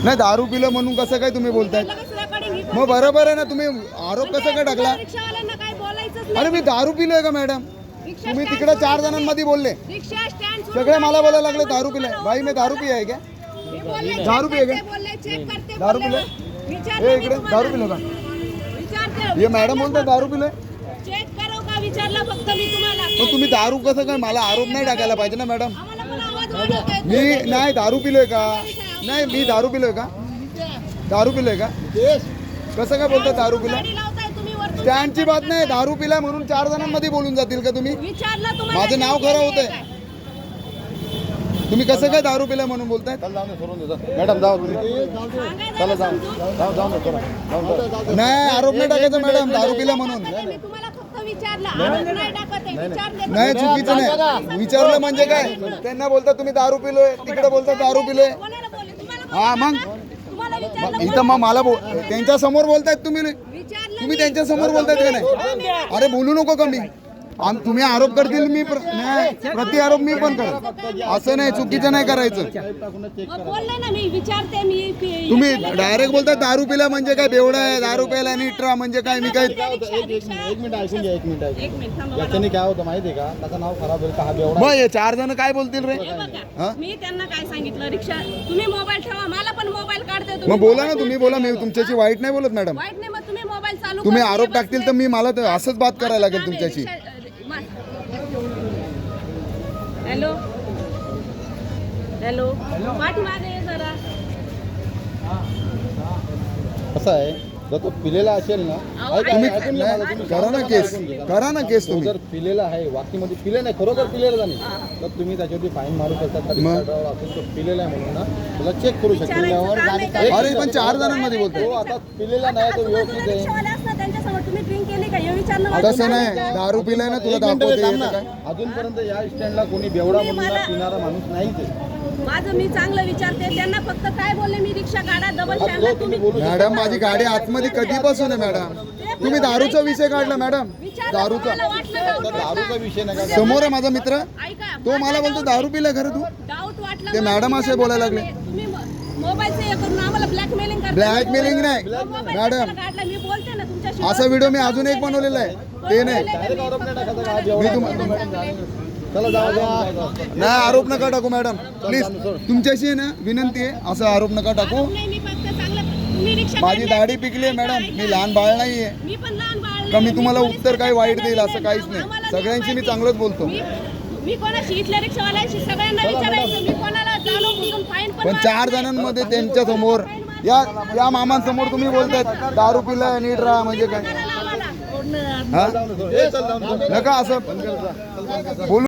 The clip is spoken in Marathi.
नाही दारू पिलं म्हणून कसं काय तुम्ही बोलताय? मग बरोबर आहे ना, तुम्ही आरोप कसं काय टाकला? अरे मी दारू पिलोय का मॅडम? तुम्ही तिकडे 4 जणांमध्ये बोलले, सगळे मला बोलायला लागले दारू पिलाय. भाई मी दारू पिया आहे का? दारू पिये का? दारू पिले हे इकडे दारू पिलो का? हे मॅडम बोलताय दारू पिलोय. पण तुम्ही दारू कसं काय? मला आरोप नाही टाकायला पाहिजे ना मॅडम. मी नाही दारू पिलोय का? नाही मी दारू पिलोय का? दारू पिलोय का? कसं काय बोलता दारू पिलाय? स्टँडची बात नाही, दारू पिलाय म्हणून 4 जणांमध्ये बोलून जातील का तुम्ही? माझं नाव खरं होतंय. तुम्ही कसं काय दारू पिलाय म्हणून बोलताय? मॅडम जाऊ चला जाऊ. नाही आरोप नाही टाकायचा मॅडम, दारू पिला म्हणून. नाही चुकीचं नाही. विचारलं म्हणजे काय? त्यांना बोलता तुम्ही दारू पिलोय, तिकडे बोलता दारू पिलोय. हा मग इथं मग मला त्यांच्या समोर बोलतायत तुम्ही. तुम्ही त्यांच्या समोर बोलतायत का नाही? अरे बोलू नको का मी? तुम्ही आरोप करतील मी नाही प्रति आरोप मी पण करेन. असं नाही, चुकीचं नाही करायचं. तुम्ही डायरेक्ट बोलता दारू पिला म्हणजे काय? बेवडा आहे दारू प्यायला नीटरा म्हणजे काय? मी काय एक मिनिट ऐकून घ्या. एक मिनिट याच्याने काय होतं माहिती आहे का? त्याचं नाव खराब होईल का हा बेवडा? मग हे 4 जण काय बोलतील रे? मी त्यांना काय सांगितलं, रिक्षा तुम्ही मोबाईल ठेवा, मला पण मोबाईल काढते. मग बोला ना, तुम्ही बोला. मी तुमच्याशी वाईट नाही बोलत मॅडम. वाईट नाही, मग तुम्ही मोबाईल चालू. तुम्ही आरोप टाकतील तर मी मला तर असंच बात करायला लागेल तुमच्याशी. हॅलो हॅलो पाठीमागे ये जरा. कसं आहे, जर तो पिलेला असेल ना, तुम्ही करा ना केस, करा ना केस. तुम्ही जर पिलेला आहे, वाकीमध्ये पिले नाही, खरोखर पिलेला नाही, तर तुम्ही त्याच्यावरती फाईन मारू शकता. असेल तो पिलेला आहे म्हणून ना तुला चेक करू शकतो. अरे पण 4 जणांमध्ये बोलतो. आता पिलेला नाही तो व्यवस्थित आहे. तसं नाही, दारू पिलाय ना तुला दाखवते. अजूनपर्यंत या स्टँडला कोणी बेवडा म्हणून पिणारा माणूस नाहीच आहे. माझं मी चांगलं विचारते त्यांना. फक्त काय बोलले, मी रिक्षा काढा डबल स्टँडला. तुम्ही मॅडम माझी गाडी आतमध्ये कधीपासून आहे मॅडम? तुम्ही दारूचा विषय काढला मॅडम. दारूचा दारूचा विषय नाही. समोर आहे माझा मित्र, ऐका, तो मला बोलतो दारू पिला खरं तू? डाऊट वाटला. ते मॅडम असे बोलायला लागले. तुम्ही मोबाईलचं हे करून आम्हाला ब्लॅकमेलिंग करता. ब्लॅकमेलिंग नाही मॅडम. मी बोलते ना तुमच्याशी. असा व्हिडिओ मी अजून एक बनवलेला आहे, ते नाही. नाही आरोप नका टाकू मॅडम, प्लीज. तुमच्याशी आहे ना विनंती आहे, असं आरोप नका टाकू. माझी दाढी पिकली आहे मॅडम, मी लहान बाळ नाही आहे. मी पण लहान बाळ का मी तुम्हाला उत्तर काही वाईट देईल असं काहीच नाही. सगळ्यांशी मी चांगलंच बोलतो. मी कोणाशी इथल्या रिक्षावाल्यांशी सगळ्यांना विचारायचं. मी कोणाला जाणून बुजून फाईन पण 4 जणांमध्ये त्यांच्या समोर या मामांसमोर तुम्ही बोलतायत दारू पिलाय नीट राहा म्हणजे काय? हा नका असं बोलू.